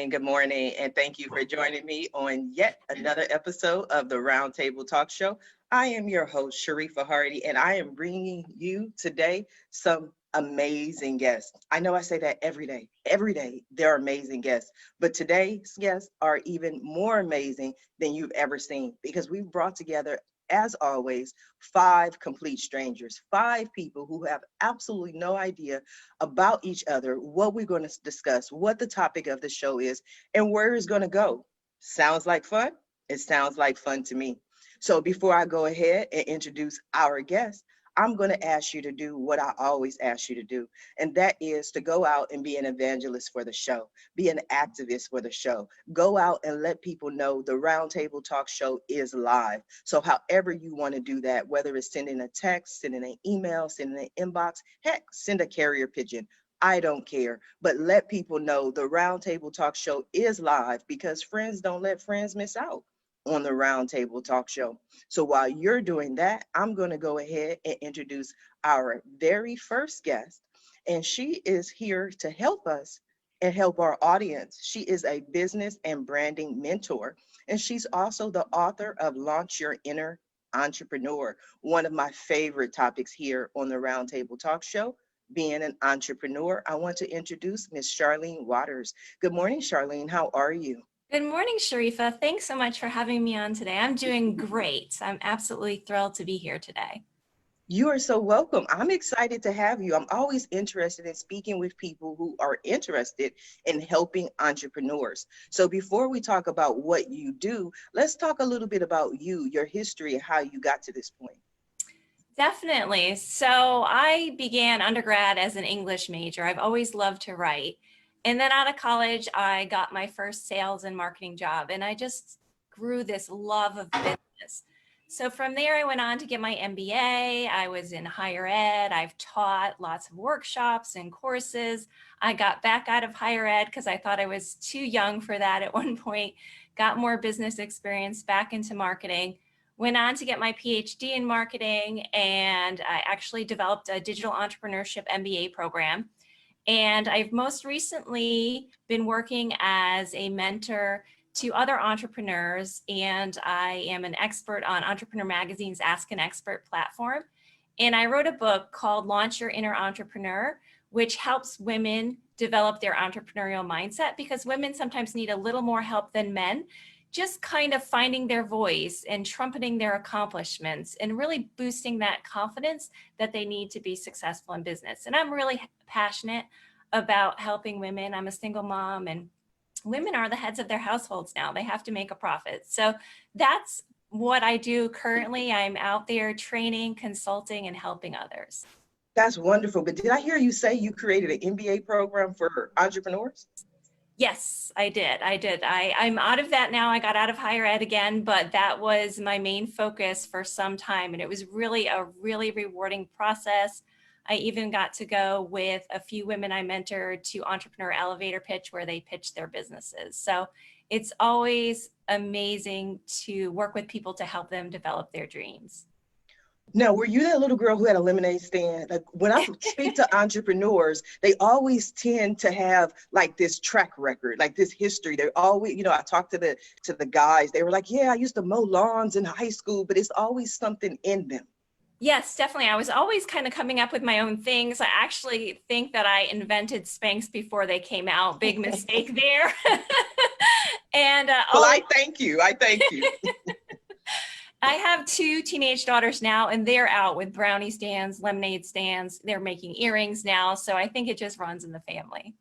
Good morning, and thank you for joining me on yet another episode of the Roundtable Talk Show. I am your host, Sharifa Hardy, and I am bringing you today some amazing guests. I know I say that every day they're amazing guests, but today's guests are even more amazing than you've ever seen because we've brought together, as always, five complete strangers, five people who have absolutely no idea about each other, what we're going to discuss, what the topic of the show is, and where it's going to go. Sounds like fun? It sounds like fun to me. So before I go ahead and introduce our guest, I'm going to ask you to do what I always ask you to do, and that is to go out and be an evangelist for the show, be an activist for the show. Go out and let people know the Roundtable Talk Show is live. So however you want to do that, whether it's sending a text, sending an email, sending an inbox, heck, send a carrier pigeon. I don't care, but let people know the Roundtable Talk Show is live because friends don't let friends miss out on the Roundtable Talk Show. So while you're doing that, I'm going to go ahead and introduce our very first guest, and she is here to help us and help our audience. She is a business and branding mentor, and she's also the author of Launch Your Inner Entrepreneur, one of my favorite topics here on the Roundtable Talk Show. Being an entrepreneur, I want to introduce Miss Charlene Waters. Good morning, Charlene. How are you? Good morning, Sharifa. Thanks so much for having me on today. I'm doing great. I'm absolutely thrilled to be here today. You are so welcome. I'm excited to have you. I'm always interested in speaking with people who are interested in helping entrepreneurs. So before we talk about what you do, let's talk a little bit about you, your history, and how you got to this point. Definitely. So I began undergrad as an English major. I've always loved to write. And then out of college, I got my first sales and marketing job, and I just grew this love of business. So from there, I went on to get my MBA. I was in higher ed. I've taught lots of workshops and courses. I got back out of higher ed because I thought I was too young for that at one point, got more business experience, back into marketing, went on to get my PhD in marketing, and I actually developed a digital entrepreneurship MBA program. And I've most recently been working as a mentor to other entrepreneurs, and I am an expert on Entrepreneur Magazine's Ask an Expert platform. And I wrote a book called Launch Your Inner Entrepreneur, which helps women develop their entrepreneurial mindset because women sometimes need a little more help than men, just kind of finding their voice and trumpeting their accomplishments and really boosting that confidence that they need to be successful in business. And I'm really passionate about helping women. I'm a single mom, and women are the heads of their households now. They have to make a profit. So that's what I do currently. I'm out there training, consulting, and helping others. That's wonderful. But did I hear you say you created an MBA program for entrepreneurs? Yes, I did. I'm out of that now. I got out of higher ed again, but that was my main focus for some time. And it was really a really rewarding process. I even got to go with a few women I mentored to Entrepreneur Elevator Pitch, where they pitch their businesses. So it's always amazing to work with people to help them develop their dreams. Now, were you that little girl who had a lemonade stand? Like when I speak to entrepreneurs, they always tend to have like this track record, like this history. They're always, I talked to the guys. They were like, "Yeah, I used to mow lawns in high school," but it's always something in them. Yes, definitely. I was always kind of coming up with my own things. I actually think that I invented Spanx before they came out. Big mistake there. And well, I thank you. I have two teenage daughters now, and they're out with brownie stands, lemonade stands. They're making earrings now. So I think it just runs in the family.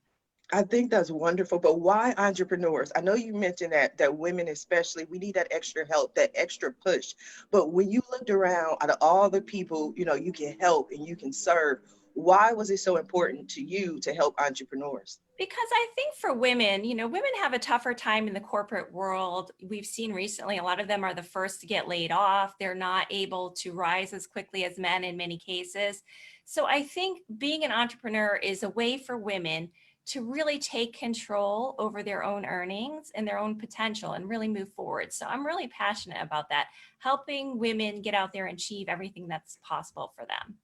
I think that's wonderful. But why entrepreneurs? I know you mentioned that women especially, we need that extra help, that extra push. But when you looked around out of all the people, you can help and you can serve, why was it so important to you to help entrepreneurs? Because I think for women, women have a tougher time in the corporate world. We've seen recently, a lot of them are the first to get laid off. They're not able to rise as quickly as men in many cases. So I think being an entrepreneur is a way for women to really take control over their own earnings and their own potential and really move forward. So I'm really passionate about that, helping women get out there and achieve everything that's possible for them.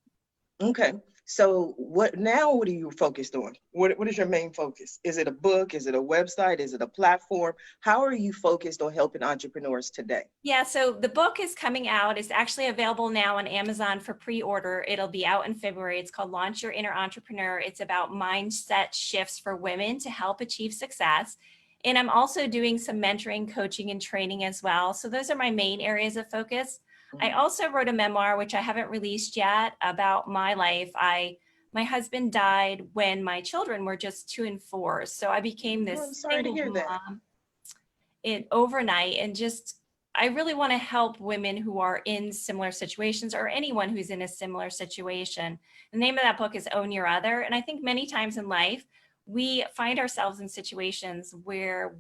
Okay. So what are you focused on? What is your main focus? Is it a book? Is it a website? Is it a platform? How are you focused on helping entrepreneurs today? Yeah, so the book is coming out. It's actually available now on Amazon for pre-order. It'll be out in February. It's called Launch Your Inner Entrepreneur. It's about mindset shifts for women to help achieve success. And I'm also doing some mentoring, coaching, and training as well. So those are my main areas of focus. I also wrote a memoir, which I haven't released yet, about my life. My husband died when my children were just 2 and 4. So I became this single mom overnight, and I really want to help women who are in similar situations, or anyone who's in a similar situation. The name of that book is Own Your Other. And I think many times in life, we find ourselves in situations where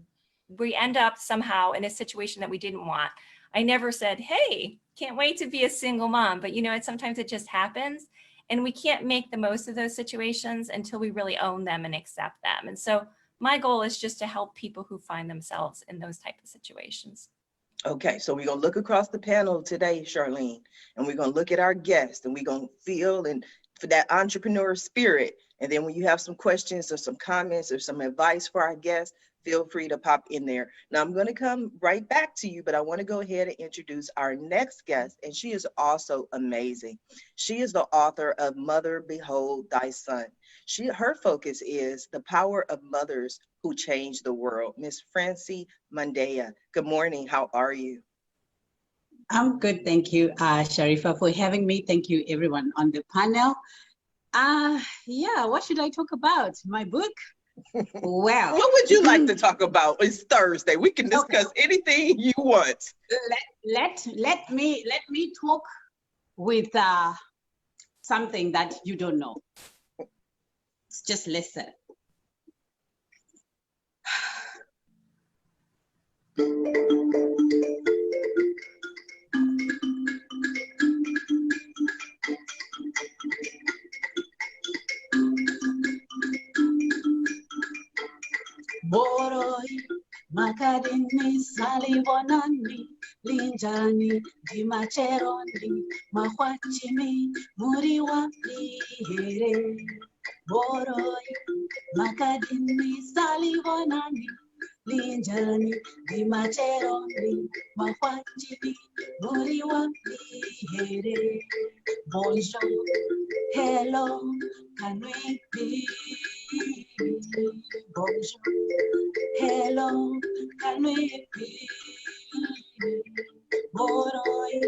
we end up somehow in a situation that we didn't want. I never said, hey, can't wait to be a single mom. But sometimes it just happens, and we can't make the most of those situations until we really own them and accept them. And so my goal is just to help people who find themselves in those type of situations. Okay, so we're going to look across the panel today, Charlene, and we're going to look at our guests, and we're going to feel and for that entrepreneur spirit. And then when you have some questions or some comments or some advice for our guests, feel free to pop in there. Now I'm going to come right back to you, but I want to go ahead and introduce our next guest, and she is also amazing. She is the author of Mother, Behold Thy Son. Her focus is the power of mothers who change the world. Miss Francie Mandea, good morning. How are you? I'm good, thank you, Sharifa, for having me. Thank you, everyone on the panel. Yeah, what should I talk about? My book? Well, what would you like to talk about? It's Thursday. We can discuss anything you want. Let me talk with something that you don't know. Just listen. Boroi makadini salivonani linjani dimacheroni mahwachimi muriwa here. Boroi makadini salivonani linjani dimacheroni mahwachimi muriwa here. Bonjour, hello, can we be? Bonjour, hello, can we be? Boroi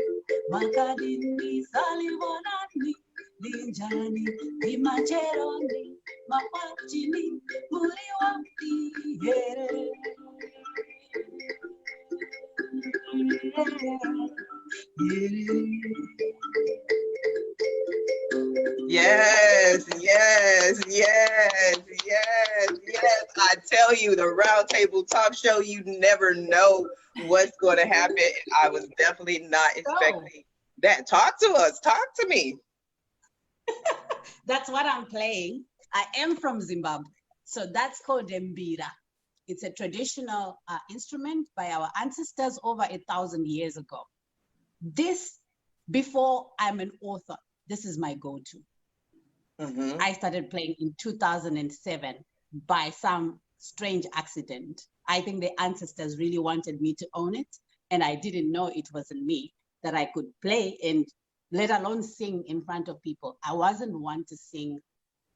makadini salivonani linjani dimacheroni mahwachimi muriwa here. Yes, yes, yes, yes, yes. I tell you, the Roundtable Talk Show, you never know what's going to happen. I was definitely not expecting that. Talk to us. Talk to me. That's what I'm playing. I am from Zimbabwe. So that's called mbira. It's a traditional instrument by our ancestors over 1,000 years ago. This, before I'm an author, this is my go-to. I started playing in 2007 by some strange accident. I think the ancestors really wanted me to own it, and I didn't know it wasn't me, that I could play and let alone sing in front of people. I wasn't one to sing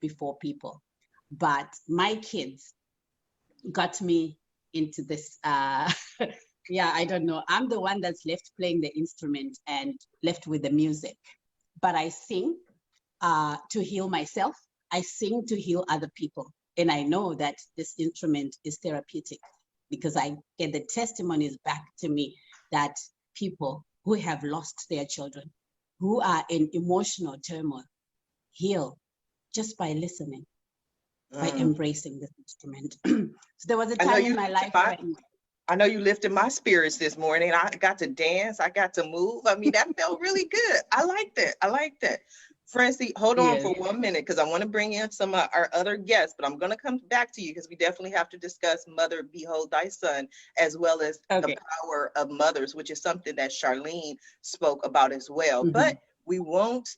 before people, but my kids got me into this. Yeah, I don't know. I'm the one that's left playing the instrument and left with the music, but I sing to heal myself. I sing to heal other people. And I know that this instrument is therapeutic because I get the testimonies back to me that people who have lost their children, who are in emotional turmoil, heal just by listening. by embracing this instrument. So there was a time in my life I know you lifted my spirits this morning. I got to dance. I got to move. I mean, that felt really good. I like that. I like that. Francie, hold on for 1 minute because I want to bring in some of our other guests, but I'm going to come back to you because we definitely have to discuss Mother, Behold Thy Son, as well as the power of mothers, which is something that Charlene spoke about as well. But we won't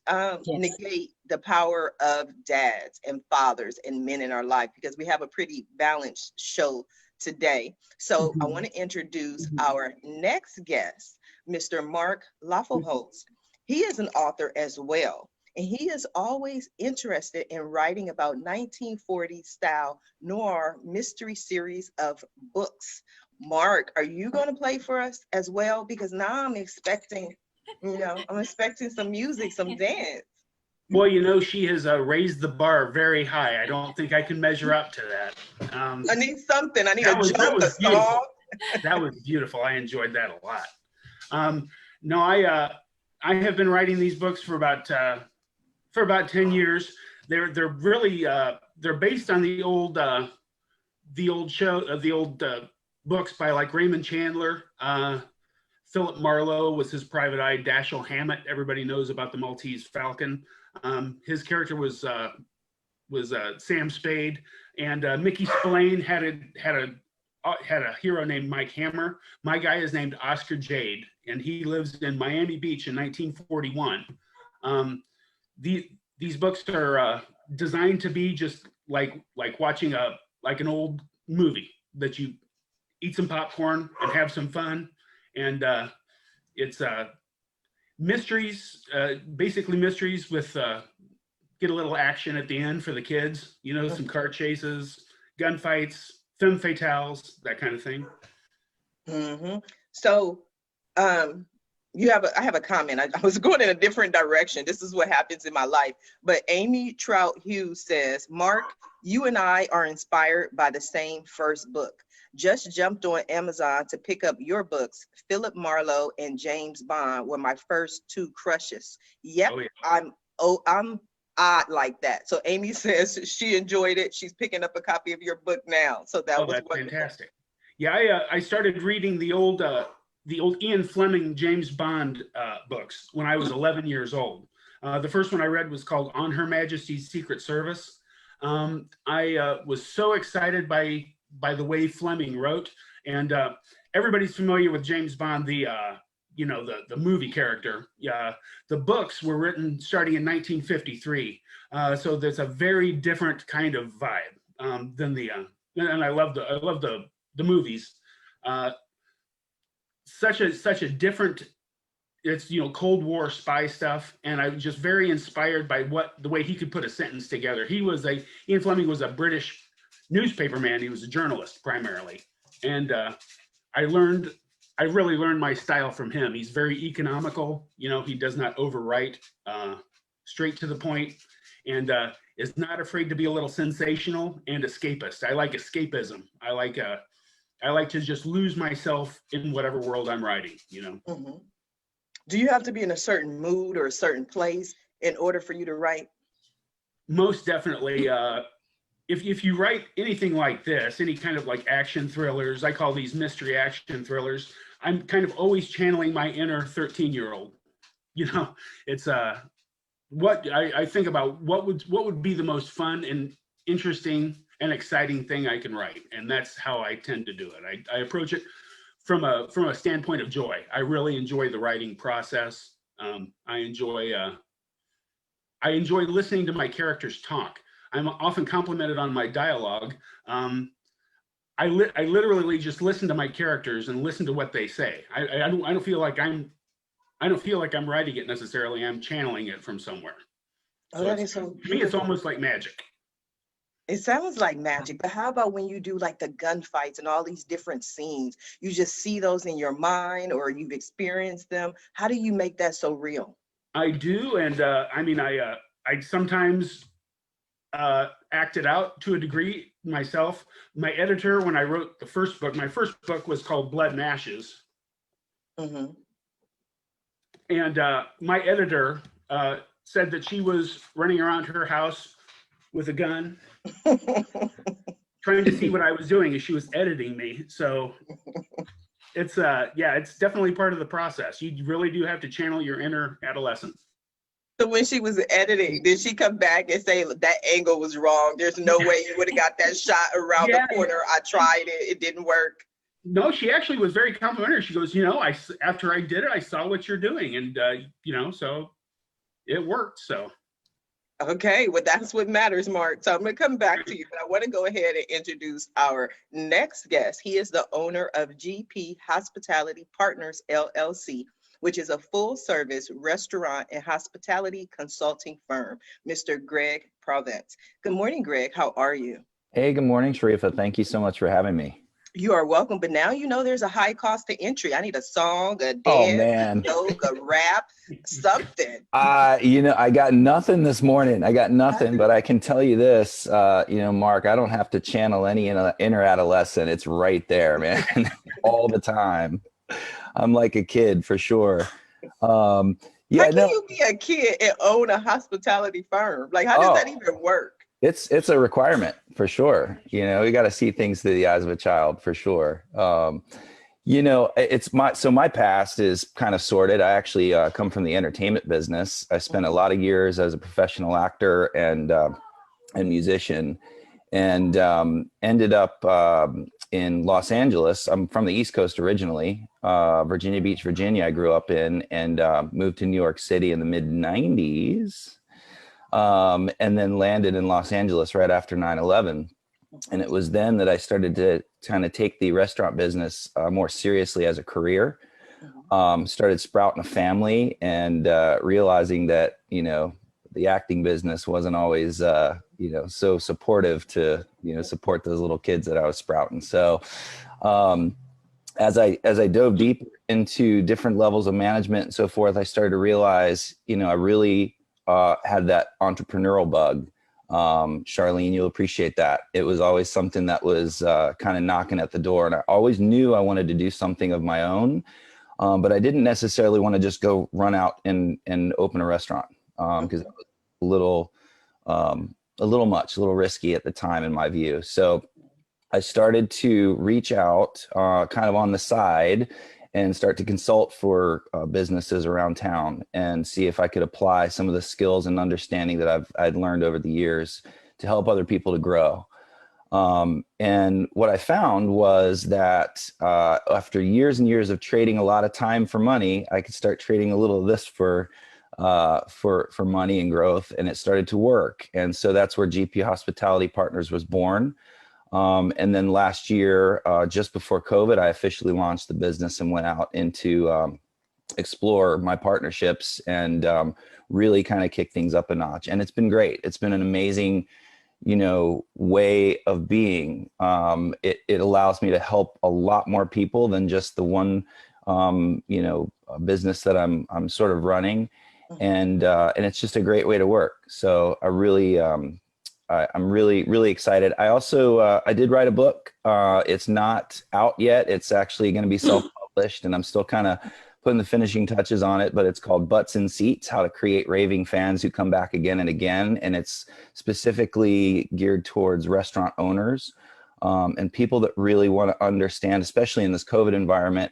negate the power of dads and fathers and men in our life because we have a pretty balanced show today. So I want to introduce our next guest, Mr. Mark Lafelholtz. He is an author as well, and he is always interested in writing about 1940s style noir mystery series of books. Mark, are you going to play for us as well? Because now I'm expecting, I'm expecting some music, some dance. Well, she has raised the bar very high. I don't think I can measure up to that. I need something. I need a joke, a song. That was beautiful. I enjoyed that a lot. No, I have been writing these books for about 10 years. They're really they're based on the old books by like Raymond Chandler. Philip Marlowe was his private eye. Dashiell Hammett, everybody knows about the Maltese Falcon. His character was Sam Spade, and Mickey Spillane had a hero named Mike Hammer. My guy is named Oscar Jade, and he lives in Miami Beach in 1941. These books are designed to be just like watching an old movie that you eat some popcorn and have some fun, and it's mysteries, basically mysteries with get a little action at the end for the kids, some car chases, gunfights, femme fatales, that kind of thing. So I have a comment. I was going in a different direction. This is what happens in my life. But Amy Trout Hughes says, Mark, you and I are inspired by the same first book. Just jumped on Amazon to pick up your books. Philip Marlowe and James Bond were my first two crushes. Yep, I'm odd like that. So Amy says she enjoyed it. She's picking up a copy of your book now. So that's fantastic. Yeah, I started reading the old Ian Fleming James Bond books when I was 11 years old. The first one I read was called On Her Majesty's Secret Service. I was so excited by the way Fleming wrote, and everybody's familiar with James Bond, the movie character. The books were written starting in 1953, so there's a very different kind of vibe than and I love the movies. Such a different. It's Cold War spy stuff, and I was just very inspired by the way he could put a sentence together. Ian Fleming was a British newspaper man. He was a journalist primarily, and I really learned my style from him. He's very economical. He does not overwrite, straight to the point, and is not afraid to be a little sensational and escapist. I like escapism. I like to just lose myself in whatever world I'm writing. Do you have to be in a certain mood or a certain place in order for you to write? Most definitely. If you write anything like this, any kind of like action thrillers, I call these mystery action thrillers, I'm kind of always channeling my inner 13-year-old. It's what I think about what would be the most fun and interesting and exciting thing I can write, and that's how I tend to do it. I approach it from a standpoint of joy. I really enjoy the writing process. I enjoy listening to my characters talk. I'm often complimented on my dialogue. I literally just listen to my characters and listen to what they say. I don't feel like I'm writing it necessarily. I'm channeling it from somewhere. Oh, that is so beautiful. To me, it's almost like magic. It sounds like magic, but how about when you do like the gunfights and all these different scenes? You just see those in your mind, or you've experienced them. How do you make that so real? I do, and I sometimes act it out to a degree myself. My editor, when I wrote my first book was called Blood and Ashes. And my editor said that she was running around her house with a gun, trying to see what I was doing as she was editing me. So it's yeah, it's definitely part of the process. You really do have to channel your inner adolescent. So when she was editing, did she come back and say that angle was wrong? There's no way you would have got that shot around the corner. I tried it, it didn't work. No, she actually was very complimentary. She goes, after I did it, I saw what you're doing, and so it worked. So. Okay, well, that's what matters, Mark. So I'm going to come back to you, but I want to go ahead and introduce our next guest. He is the owner of GP Hospitality Partners LLC, which is a full-service restaurant and hospitality consulting firm, Mr. Greg Provance. Good morning, Greg. How are you? Hey, good morning, Sharifa. Thank you so much for having me. You are welcome, but now you know there's a high cost to entry. I need a song, a dance, a joke, a rap, something. I got nothing this morning. I got nothing, but I can tell you this, Mark, I don't have to channel any inner adolescent. It's right there, man, all the time. I'm like a kid for sure. How can you be a kid and own a hospitality firm? Like, how does that even work? It's a requirement for sure. You got to see things through the eyes of a child for sure. My past is kind of sordid. I actually come from the entertainment business. I spent a lot of years as a professional actor and musician, and ended up in Los Angeles. I'm from the East Coast originally, Virginia Beach, Virginia. I grew up in, and moved to New York City in the mid '90s. And then landed in Los Angeles right after 9/11. And it was then that I started to kind of take the restaurant business more seriously as a career. Started sprouting a family, and realizing that, the acting business wasn't always, so supportive to, support those little kids that I was sprouting. So as I dove deep into different levels of management and so forth, I started to realize, I really had that entrepreneurial bug. Charlene, you'll appreciate that. It was always something that was kind of knocking at the door, and I always knew I wanted to do something of my own, but I didn't necessarily want to just go run out and open a restaurant, because it was a little risky at the time in my view. So I started to reach out kind of on the side and start to consult for businesses around town and see if I could apply some of the skills and understanding that I'd learned over the years to help other people to grow. And what I found was that after years and years of trading a lot of time for money, I could start trading a little of this for money and growth, and it started to work. And so that's where GP Hospitality Partners was born. And then last year, just before COVID, I officially launched the business and went out into explore my partnerships and really kind of kick things up a notch. And it's been great. It's been an amazing, way of being. It allows me to help a lot more people than just the one, business that I'm sort of running. And it's just a great way to work. So I really, I'm really, really excited. I also, I did write a book. It's not out yet. It's actually going to be self-published, and I'm still kind of putting the finishing touches on it, but it's called Butts in Seats: How to Create Raving Fans Who Come Back Again and Again. And it's specifically geared towards restaurant owners and people that really want to understand, especially in this COVID environment,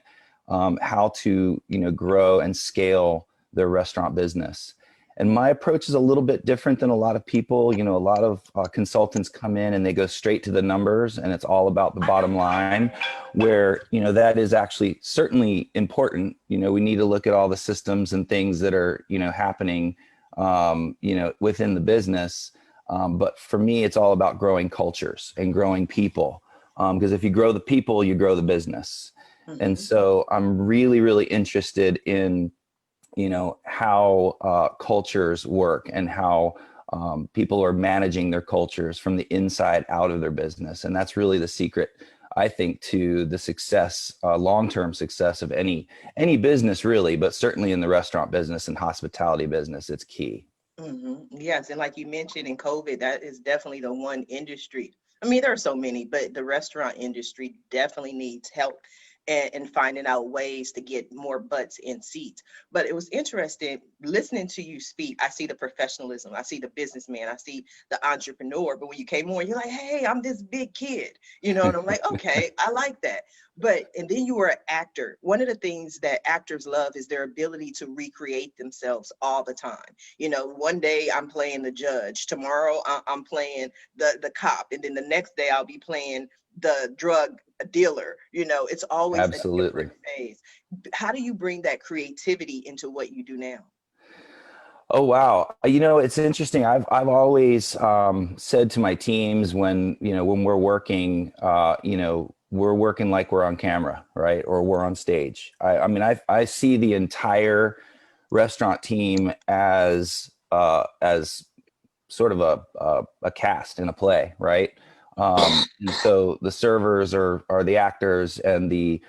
how to, grow and scale their restaurant business. And my approach is a little bit different than a lot of people. A lot of consultants come in and they go straight to the numbers, and it's all about the bottom line, where, that is actually certainly important. We need to look at all the systems and things that are, happening, within the business. But for me, it's all about growing cultures and growing people. Because if you grow the people, you grow the business. Mm-hmm. And so I'm really, really interested in how cultures work and how people are managing their cultures from the inside out of their business. And that's really the secret, I think, to the success, long-term success of any business really, but certainly in the restaurant business and hospitality business, it's key. Mm-hmm. Yes. And like you mentioned in COVID, that is definitely the one industry. I mean, there are so many, but the restaurant industry definitely needs help. and finding out ways to get more butts in seats. But it was interesting listening to you speak. I see the professionalism, I see the businessman, I see the entrepreneur. But when you came on, you're like, hey, I'm this big kid, you know, and I'm like, okay, I like that. But, and then you were an actor. One of the things that actors love is their ability to recreate themselves all the time. You know, one day I'm playing the judge, tomorrow I'm playing the cop, and then the next day I'll be playing the drug dealer. You know, it's always Absolutely. a different phase. How do you bring that creativity into what you do now? Oh, wow. You know, it's interesting. I've always said to my teams when we're working, we're working like we're on camera, right? Or we're on stage. I mean, I see the entire restaurant team as sort of a cast in a play, right? And so the servers are the actors, and the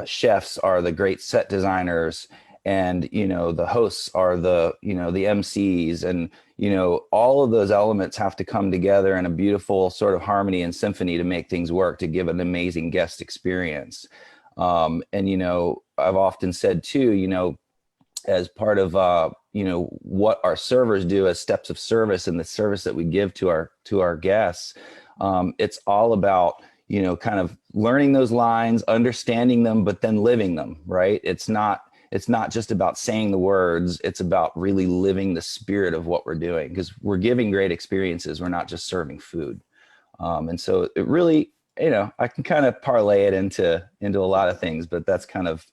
chefs are the great set designers, and the hosts are the MCs, and all of those elements have to come together in a beautiful sort of harmony and symphony to make things work, to give an amazing guest experience. And I've often said too, as part of what our servers do as steps of service and the service that we give to our guests, it's all about kind of learning those lines, understanding them, but then living them, right? It's not just about saying the words, it's about really living the spirit of what we're doing, because we're giving great experiences. We're not just serving food. And so it really, I can kind of parlay it into a lot of things, but that's kind of,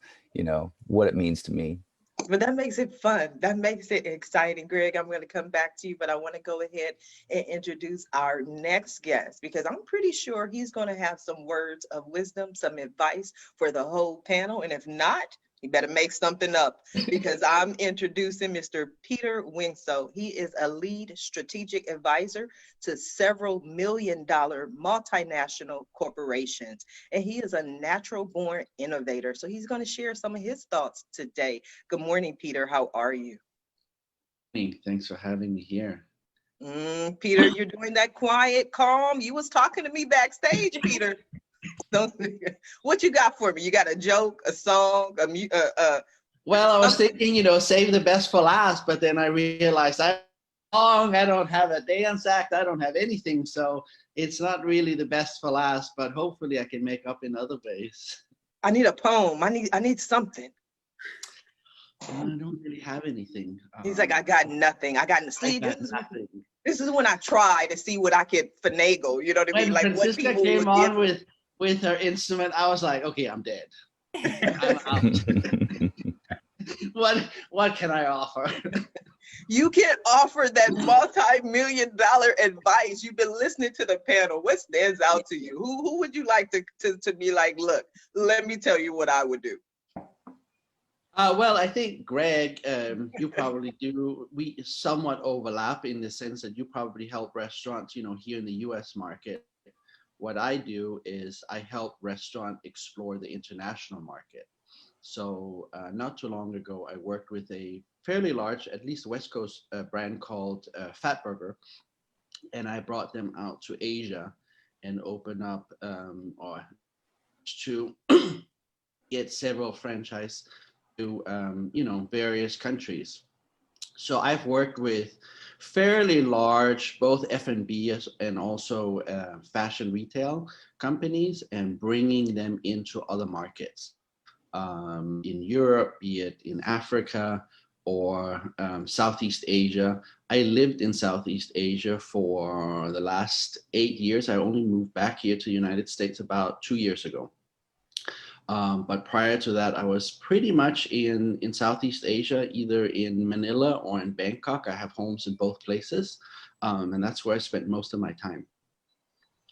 what it means to me. But that makes it fun. That makes it exciting. Greg, I'm going to come back to you, but I want to go ahead and introduce our next guest, because I'm pretty sure he's going to have some words of wisdom, some advice for the whole panel. And if not, you better make something up, because I'm introducing Mr. Peter Wingsoe. He is a lead strategic advisor to several million-dollar multinational corporations, and he is a natural-born innovator. So he's going to share some of his thoughts today. Good morning, Peter. How are you? Thanks for having me here. Peter, you're doing that quiet, calm. You was talking to me backstage, Peter. What you got for me? You got a joke, a song, Well, I was thinking, save the best for last, but then I realized I don't have a dance act, I don't have anything, so it's not really the best for last, but hopefully I can make up in other ways. I need a poem. I need something. I don't really have anything. He's like, I got nothing. This is when I try to see what I could finagle. You know what I mean? When Like Francisca what people came would on give. with her instrument, I was like, okay, I'm dead. I'm out. What can I offer? You can offer that multi-million-dollar advice. You've been listening to the panel. What stands out to you? Who would you like to be like, look, let me tell you what I would do? Well, I think, Greg, you probably do. We somewhat overlap in the sense that you probably help restaurants, here in the U.S. market. What I do is I help restaurants explore the international market. So not too long ago, I worked with a fairly large, at least West Coast brand called Fatburger, and I brought them out to Asia and open up or to get several franchise to various countries. So I've worked with fairly large, both F&B and also fashion retail companies, and bringing them into other markets in Europe, be it in Africa or Southeast Asia. I lived in Southeast Asia for the last 8 years. I only moved back here to the United States about 2 years ago. But prior to that, I was pretty much in Southeast Asia, either in Manila or in Bangkok. I have homes in both places, and that's where I spent most of my time.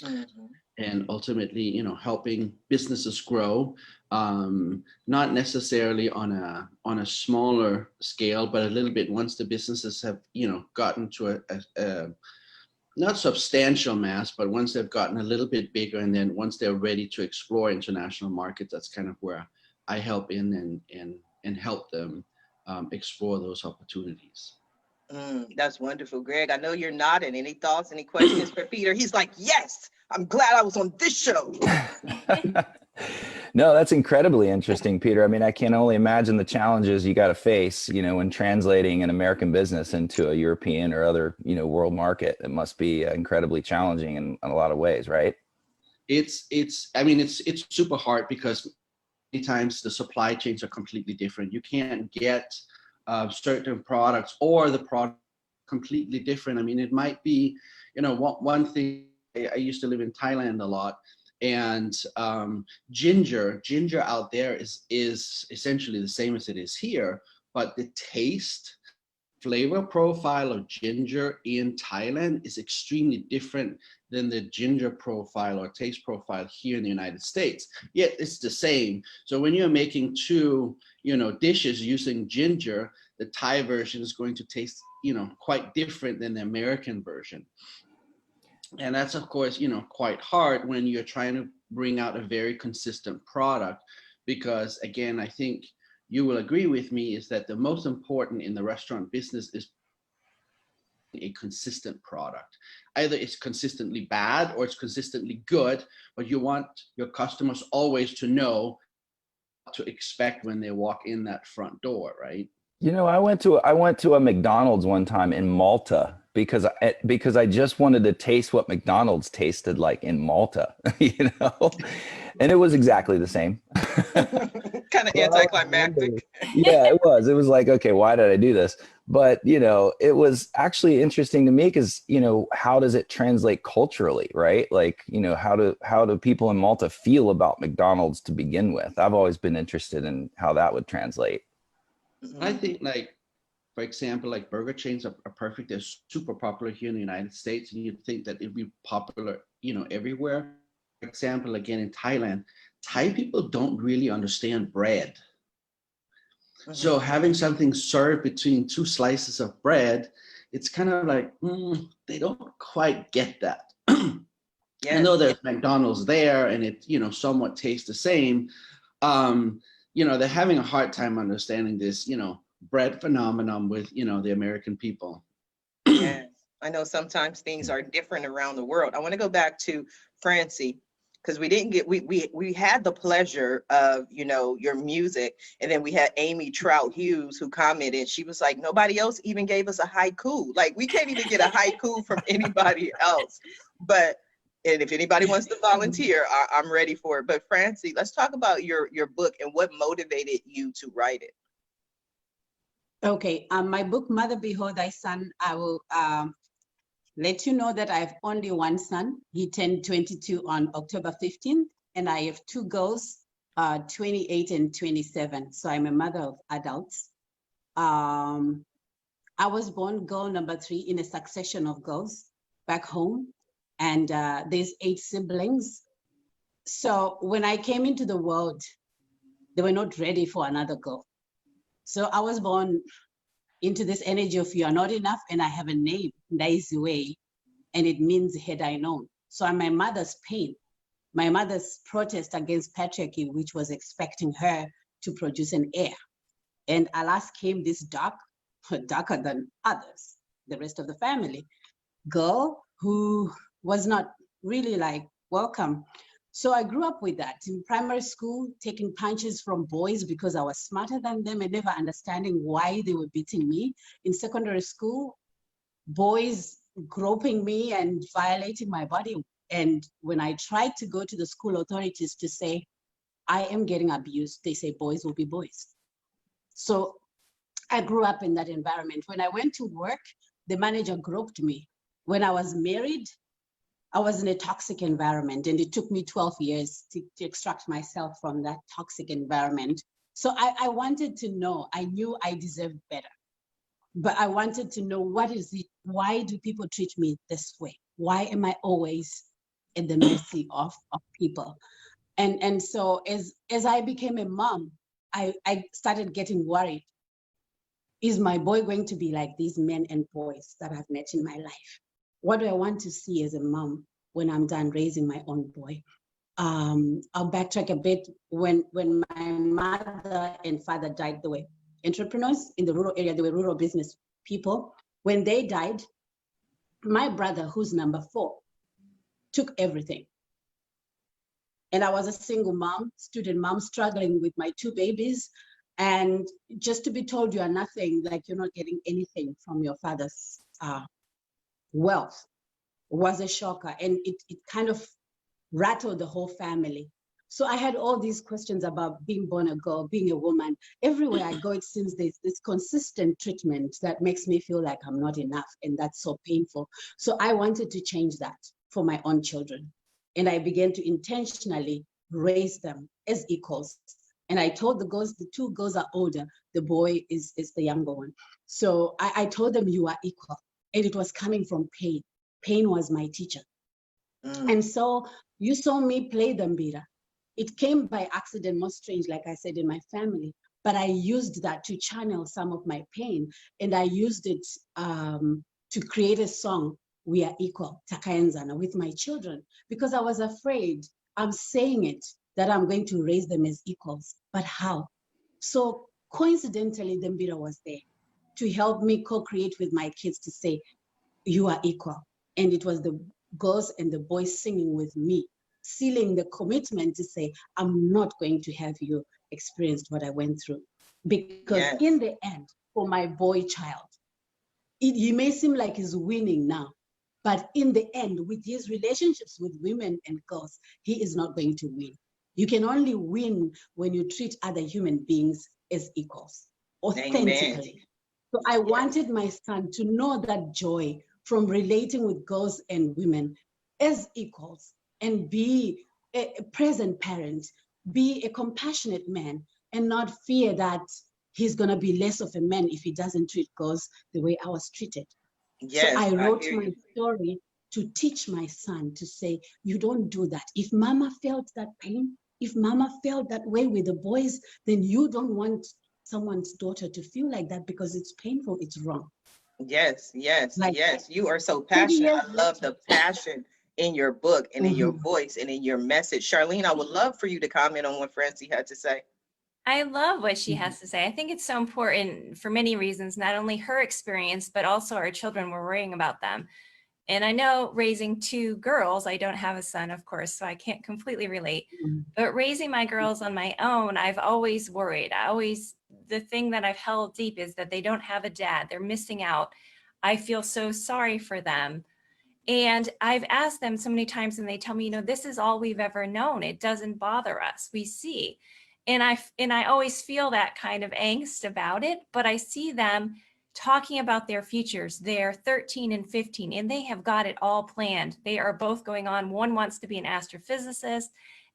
Mm-hmm. And ultimately, helping businesses grow, not necessarily on a smaller scale, but a little bit once the businesses have, gotten to a not substantial mass, but once they've gotten a little bit bigger, and then once they're ready to explore international markets, that's kind of where I help in and help them explore those opportunities. That's wonderful, Greg. I know you're nodding. Any thoughts, any questions for Peter? He's like, yes, I'm glad I was on this show. No, that's incredibly interesting, Peter. I mean, I can only imagine the challenges you got to face, when translating an American business into a European or other, world market. It must be incredibly challenging in a lot of ways, right? I mean, it's super hard because many times the supply chains are completely different. You can't get certain products, or the product completely different. I mean, it might be, one thing. I used to live in Thailand a lot, and ginger out there is essentially the same as it is here, but the taste, flavor profile of ginger in Thailand is extremely different than the ginger profile or taste profile here in the United States. Yet it's the same. So when you're making two, dishes using ginger, the Thai version is going to taste, quite different than the American version. And that's, of course, quite hard when you're trying to bring out a very consistent product, because again, I think you will agree with me, is that the most important in the restaurant business is a consistent product. Either it's consistently bad or it's consistently good, but you want your customers always to know what to expect when they walk in that front door, right? I went to a McDonald's one time in Malta because I just wanted to taste what McDonald's tasted like in Malta, and it was exactly the same. Kind of anticlimactic. Yeah, it was. It was like, okay, why did I do this? But, it was actually interesting to me because, how does it translate culturally, right? Like, how do people in Malta feel about McDonald's to begin with? I've always been interested in how that would translate. I think, like, for example, like burger chains are perfect. They're super popular here in the United States, and you'd think that it'd be popular, everywhere. For example, again, in Thailand, Thai people don't really understand bread. So having something served between two slices of bread, it's kind of like, they don't quite get that. Yes. I know there's McDonald's there and it, somewhat tastes the same. They're having a hard time understanding this, bread phenomenon with, the American people. Yes. I know sometimes things are different around the world. I want to go back to Francie, because we had the pleasure of, your music. And then we had Amy Trout Hughes who commented. She was like, nobody else even gave us a haiku. Like, we can't even get a haiku from anybody else. And if anybody wants to volunteer, I'm ready for it. But Francie, let's talk about your book and what motivated you to write it. Okay, my book, Mother Behold Thy Son, I will let you know that I have only one son. He turned 22 on October 15th, and I have two girls, 28 and 27. So I'm a mother of adults. I was born girl number 3 in a succession of girls back home, and there's 8 siblings. So when I came into the world, they were not ready for another girl. So I was born into this energy of you are not enough, and I have a name, Ndaiziwe, and it means had I known. So I'm my mother's pain, my mother's protest against patriarchy, which was expecting her to produce an heir. And alas, came this darker than others, the rest of the family, girl who was not really like welcome. So I grew up with that in primary school, taking punches from boys because I was smarter than them and never understanding why they were beating me. In secondary school, boys groping me and violating my body. And when I tried to go to the school authorities to say, I am getting abused, they say boys will be boys. So I grew up in that environment. When I went to work, the manager groped me. When I was married, I was in a toxic environment, and it took me 12 years to extract myself from that toxic environment. So I wanted to know, I knew I deserved better, but I wanted to know, what is it? Why do people treat me this way? Why am I always at the mercy of people? And so as I became a mom, I started getting worried. Is my boy going to be like these men and boys that I've met in my life? What do I want to see as a mom when I'm done raising my own boy? I'll backtrack a bit. When my mother and father died, they were entrepreneurs in the rural area. They were rural business people. When they died, my brother, who's number 4, took everything. And I was a single mom, student mom, struggling with my 2 babies. And just to be told you are nothing, like you're not getting anything from your father's wealth, was a shocker. And it kind of rattled the whole family. So I had all these questions about being born a girl, being a woman. Everywhere I go, it seems there's this consistent treatment that makes me feel like I'm not enough. And that's so painful. So I wanted to change that for my own children. And I began to intentionally raise them as equals. And I told the 2 girls are older. The boy is the younger one. So I told them, you are equal. And it was coming from pain. Pain was my teacher. And so you saw me play the mbira. It came by accident, most strange, like I said, in my family. But I used that to channel some of my pain. And I used it to create a song, We Are Equal, Takaenzana, with my children, because I was afraid. I'm saying it, that I'm going to raise them as equals. But how? So coincidentally, the mbira was there to help me co-create with my kids to say, you are equal. And it was the girls and the boys singing with me, sealing the commitment to say, I'm not going to have you experience what I went through. Because in the end, for my boy child, he may seem like he's winning now, but in the end, with his relationships with women and girls, he is not going to win. You can only win when you treat other human beings as equals, authentically. Amen. So I wanted my son to know that joy from relating with girls and women as equals, and be a present parent, be a compassionate man, and not fear that he's going to be less of a man if he doesn't treat girls the way I was treated. Yes, so I wrote my story to teach my son to say, you don't do that. If mama felt that pain, if mama felt that way with the boys, then you don't want someone's daughter to feel like that, because it's painful, it's wrong. Yes, yes, like, yes. You are so passionate. I love the passion in your book and in your voice and in your message. Charlene, I would love for you to comment on what Francie had to say. I love what she has to say. I think it's so important for many reasons, not only her experience, but also our children. We're worrying about them. And I know raising 2 girls, I don't have a son, of course, so I can't completely relate, but raising my girls on my own, I've always worried. The thing that I've held deep is that they don't have a dad. They're missing out. I feel so sorry for them. And I've asked them so many times and they tell me, this is all we've ever known. It doesn't bother us. We see. And I always feel that kind of angst about it, but I see them talking about their futures. They're 13 and 15, and they have got it all planned. They are both going on. One wants to be an astrophysicist,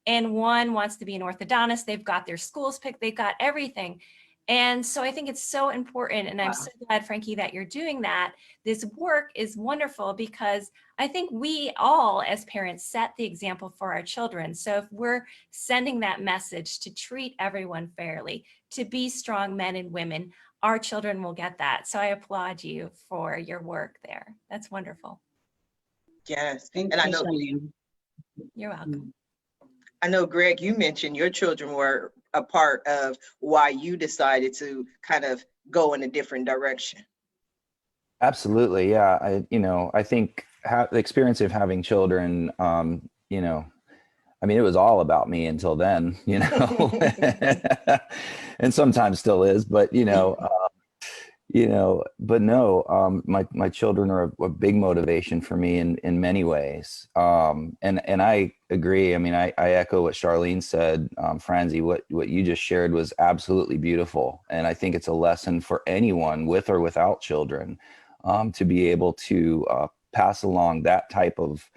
and one wants to be an orthodontist. They've got their schools picked. They've got everything. And so I think it's so important. And I'm so glad, Frankie, that you're doing that. This work is wonderful because I think we all as parents set the example for our children. So if we're sending that message to treat everyone fairly, to be strong men and women, our children will get that. So I applaud you for your work there. That's wonderful. Yes. Thank and you, I know Charlene. You're welcome. I know, Greg, you mentioned your children were a part of why you decided to kind of go in a different direction. Absolutely. Yeah. I think the experience of having children, it was all about me until then, and sometimes still is, but, but no, my children are a big motivation for me in many ways. And I agree. I echo what Charlene said. Francie, what you just shared was absolutely beautiful. And I think it's a lesson for anyone with or without children, to be able to pass along that type of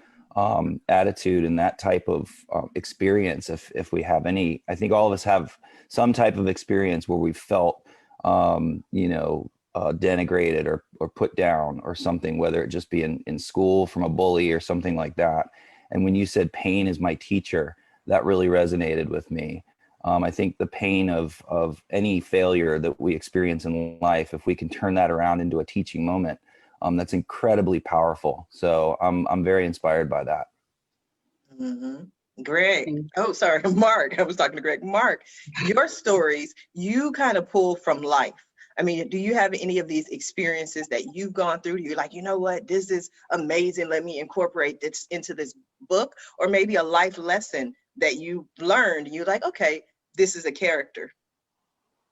attitude and that type of experience. If we have any, I think all of us have some type of experience where we've felt, denigrated or put down or something, whether it just be in school from a bully or something like that. And when you said pain is my teacher, that really resonated with me. I think the pain of any failure that we experience in life, if we can turn that around into a teaching moment, that's incredibly powerful. So I'm very inspired by that. Greg, sorry, Mark. I was talking to Greg. Mark, your stories, you kind of pull from life. Do you have any of these experiences that you've gone through? You're like, you know what, this is amazing. Let me incorporate this into this book, or maybe a life lesson that you learned, you're like, okay, this is a character.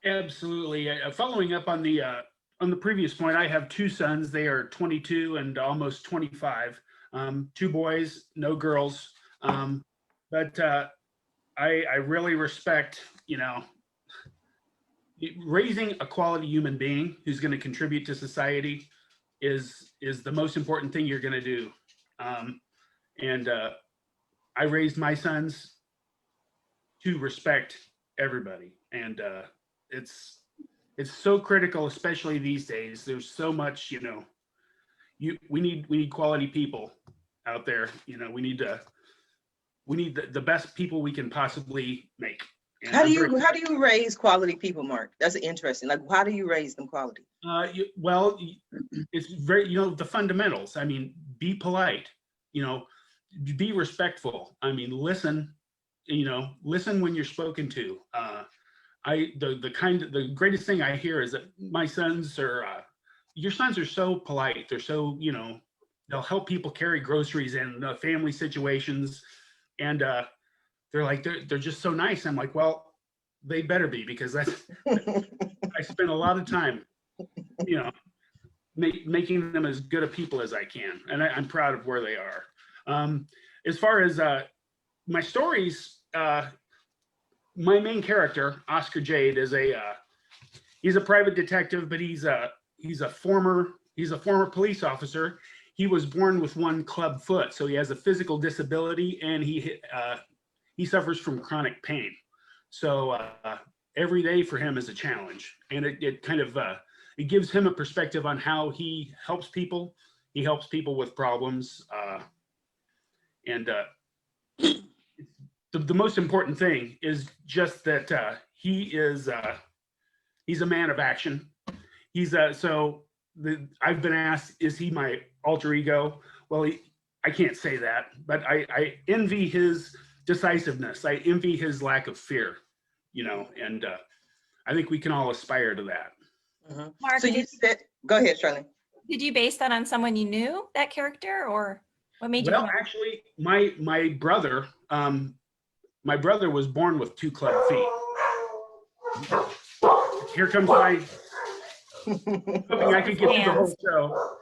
Absolutely. Following up on the previous point, I have two sons. They are 22 and almost 25. Two boys, no girls. But I really respect, raising a quality human being who's going to contribute to society is the most important thing you're going to do. And I raised my sons to respect everybody, and it's so critical, especially these days. There's so much, we need quality people out there. We need the best people we can possibly make. And How do you raise quality people, Mark? That's interesting. Like, how do you raise them quality? Well, it's very, the fundamentals. I mean, be polite, be respectful. I mean, listen when you're spoken to. The greatest thing I hear is that my sons are, your sons are so polite. They're so, they'll help people carry groceries in family situations. And they're like, they're just so nice. I'm like, well, they better be, because I spend a lot of time, making them as good a people as I can. And I'm proud of where they are. As far as my stories, my main character, Oscar Jade, is he's a private detective, but he's a former police officer. He was born with one club foot, so he has a physical disability, and he suffers from chronic pain. So every day for him is a challenge, and it kind of it gives him a perspective on how he helps people. He helps people with problems, and the most important thing is just that he's a man of action. I've been asked, is he my alter ego? Well, I can't say that, but I envy his decisiveness. I envy his lack of fear, and I think we can all aspire to that. Mm-hmm. Mark, so you said, go ahead, Charlene. Did you base that on someone you knew, that character, or what made you? Well, actually, my brother was born with 2 club feet. Here comes my, hoping I could get through the whole show.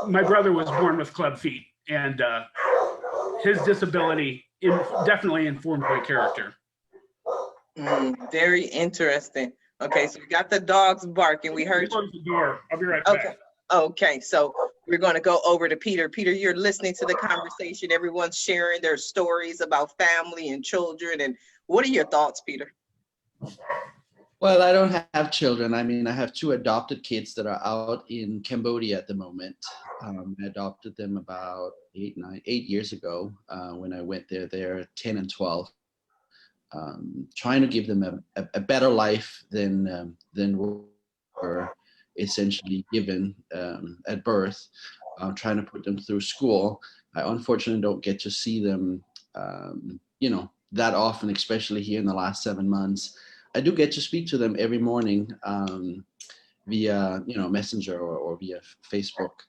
My brother was born with club feet, and his disability definitely informed my character. Very interesting. Okay, so we got the dogs barking. We heard you. The door. I'll be right back. Okay, so we're going to go over to Peter. Peter, you're listening to the conversation. Everyone's sharing their stories about family and children. And what are your thoughts, Peter? Well, I don't have children. I mean, I have 2 adopted kids that are out in Cambodia at the moment. I adopted them about 8 years ago when I went there. They're 10 and 12. Trying to give them a better life than were essentially given at birth. Trying to put them through school. I unfortunately don't get to see them, that often, especially here in the last 7 months. I do get to speak to them every morning via, Messenger or via Facebook.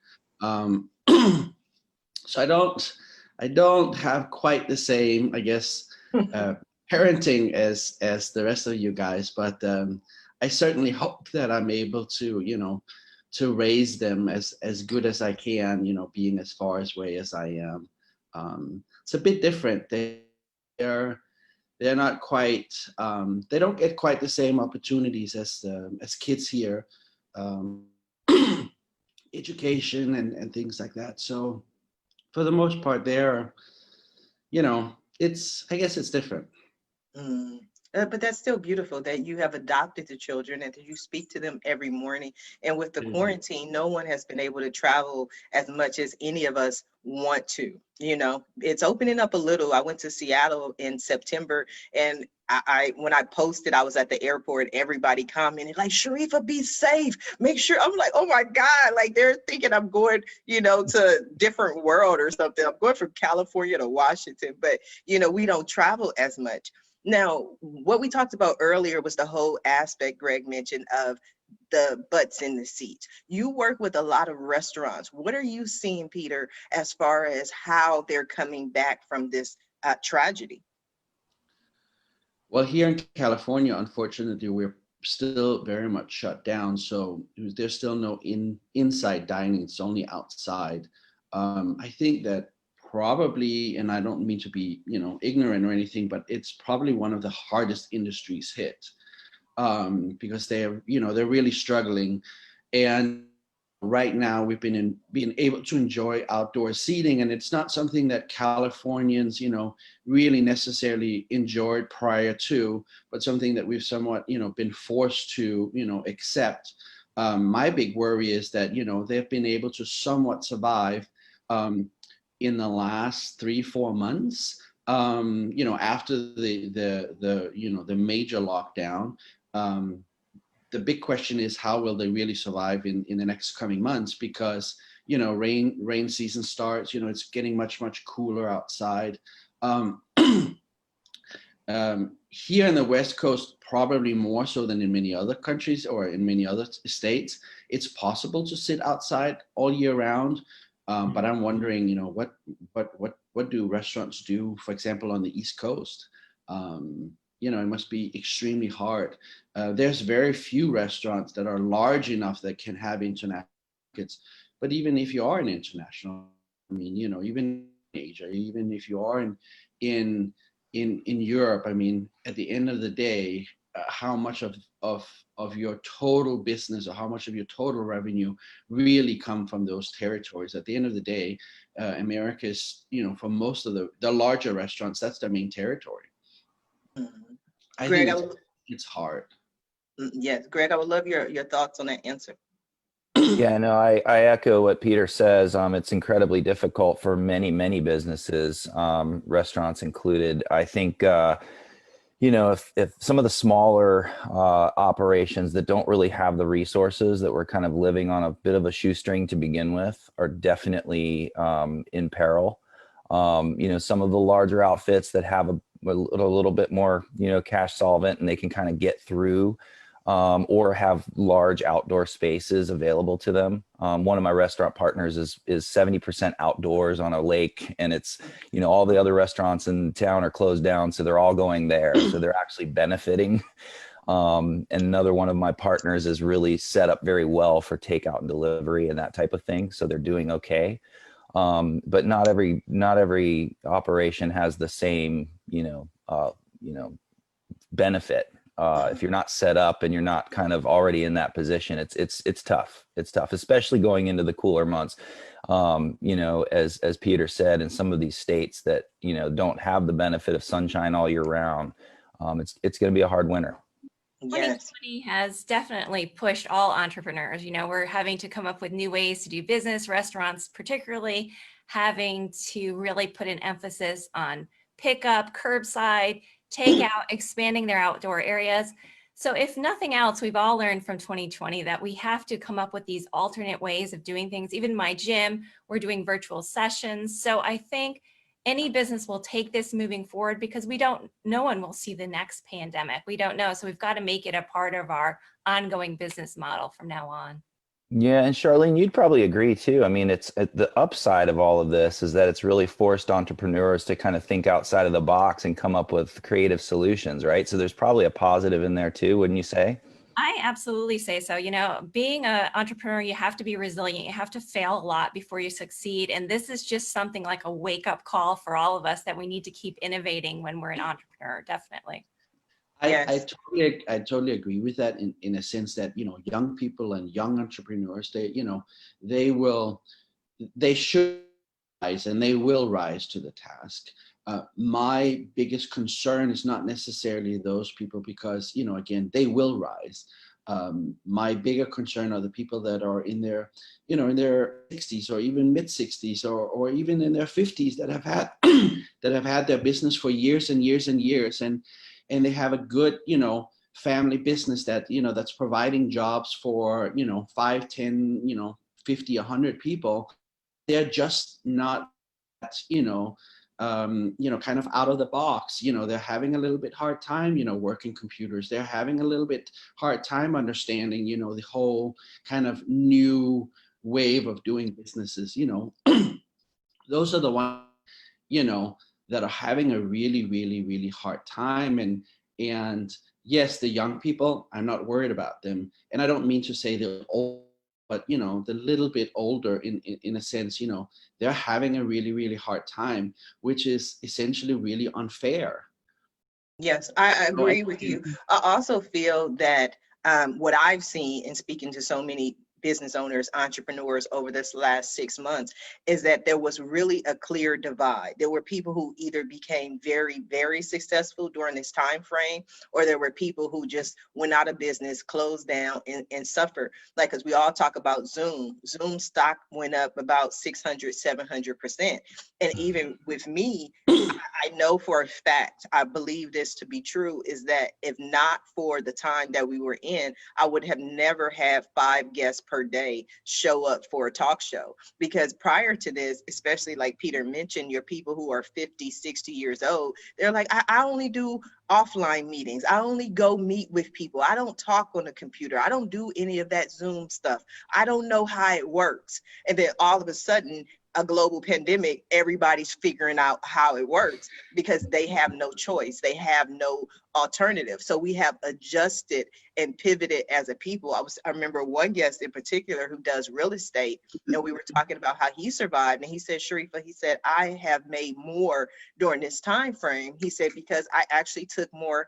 So I don't have quite the same, I guess, parenting as the rest of you guys, but I certainly hope that I'm able to, to raise them as good as I can, being as far away as I am. It's a bit different. They're not quite, they don't get quite the same opportunities as kids here, education and things like that. So for the most part, they're, I guess it's different. But that's still beautiful that you have adopted the children and that you speak to them every morning. And with the quarantine, no one has been able to travel as much as any of us want to. It's opening up a little. I went to Seattle in September, and when I posted, I was at the airport, everybody commented like, Sharifa, be safe. Make sure. I'm like, oh my God, like they're thinking I'm going, to a different world or something. I'm going from California to Washington, but we don't travel as much. Now, what we talked about earlier was the whole aspect Greg mentioned of the butts in the seats. You work with a lot of restaurants. What are you seeing, Peter, as far as how they're coming back from this tragedy? Well, here in California, unfortunately, we're still very much shut down. So there's still no inside dining. It's only outside. I think that probably, and I don't mean to be, ignorant or anything, but it's probably one of the hardest industries hit, because they're really struggling. And right now we've been able to enjoy outdoor seating, and it's not something that Californians, really necessarily enjoyed prior to, but something that we've somewhat, been forced to, accept. My big worry is that, they've been able to somewhat survive in the last 3-4 months, after the major lockdown. The big question is, how will they really survive in the next coming months? Because, rain season starts, it's getting much cooler outside. Here in the West Coast, probably more so than in many other countries or in many other states, it's possible to sit outside all year round. But I'm wondering, what do restaurants do, for example, on the East Coast? It must be extremely hard. There's very few restaurants that are large enough that can have international markets. But even if you are an international, even in Asia, even if you are in Europe, at the end of the day, how much of your total business or how much of your total revenue really come from those territories? At the end of the day, America is, for most of the larger restaurants, that's their main territory. I Greg, think it's hard. Yes, Greg, I would love your thoughts on that answer. Yeah, no, I echo what Peter says. It's incredibly difficult for many businesses, restaurants included. I think, if some of the smaller operations that don't really have the resources, that were kind of living on a bit of a shoestring to begin with, are definitely in peril. Some of the larger outfits that have a little bit more, cash solvent, and they can kind of get through, or have large outdoor spaces available to them. One of my restaurant partners is 70% outdoors on a lake, and it's, all the other restaurants in town are closed down, so they're all going there. So they're actually benefiting. And another one of my partners is really set up very well for takeout and delivery and that type of thing. So they're doing okay. But not every operation has the same, benefit. If you're not set up and you're not kind of already in that position, it's tough. It's tough, especially going into the cooler months. As Peter said, in some of these states that, don't have the benefit of sunshine all year round, it's going to be a hard winter. Yes. 2020 has definitely pushed all entrepreneurs. We're having to come up with new ways to do business, restaurants particularly having to really put an emphasis on pickup, curbside, takeout, expanding their outdoor areas. So if nothing else, we've all learned from 2020 that we have to come up with these alternate ways of doing things. Even my gym, we're doing virtual sessions. So I think any business will take this moving forward, because no one will see the next pandemic. We don't know. So we've got to make it a part of our ongoing business model from now on. Yeah, and Charlene, you'd probably agree too. It's the upside of all of this is that it's really forced entrepreneurs to kind of think outside of the box and come up with creative solutions, right? So there's probably a positive in there too, wouldn't you say? I absolutely say so. Being an entrepreneur, you have to be resilient. You have to fail a lot before you succeed. And this is just something like a wake-up call for all of us, that we need to keep innovating when we're an entrepreneur, definitely. Yes. I totally agree with that in a sense that, young people and young entrepreneurs, they should rise, and they will rise to the task. My biggest concern is not necessarily those people, because, again, they will rise. My bigger concern are the people that are in their 60s or even mid 60s or even in their 50s that have had their business for years and years and years, and they have a good, family business that, that's providing jobs for, 5, 10, 50, 100 people. They're just not, kind of out of the box. They're having a little bit hard time, working computers. They're having a little bit hard time understanding, the whole kind of new wave of doing businesses. Those are the ones, that are having a really, really, really hard time. And yes, the young people, I'm not worried about them. And I don't mean to say they're old, but the little bit older in a sense, they're having a really, really hard time, which is essentially really unfair. Yes, I agree with you. I also feel that what I've seen in speaking to so many business owners, entrepreneurs over this last 6 months is that there was really a clear divide. There were people who either became very, very successful during this time frame, or there were people who just went out of business, closed down, and suffered. Like, as we all talk about Zoom stock went up about 600, 700%. And even with me, I know for a fact, I believe this to be true, is that if not for the time that we were in, I would have never had 5 guests per day show up for a talk show. Because prior to this, especially like Peter mentioned, your people who are 50, 60 years old, they're like, I only do offline meetings. I only go meet with people. I don't talk on the computer. I don't do any of that Zoom stuff. I don't know how it works. And then all of a sudden, a global pandemic, everybody's figuring out how it works because they have no choice. They have no alternative. So we have adjusted and pivoted as a people. I remember one guest in particular who does real estate, and we were talking about how he survived. And he said, Sharifa, he said, I have made more during this time frame. He said, because I actually took more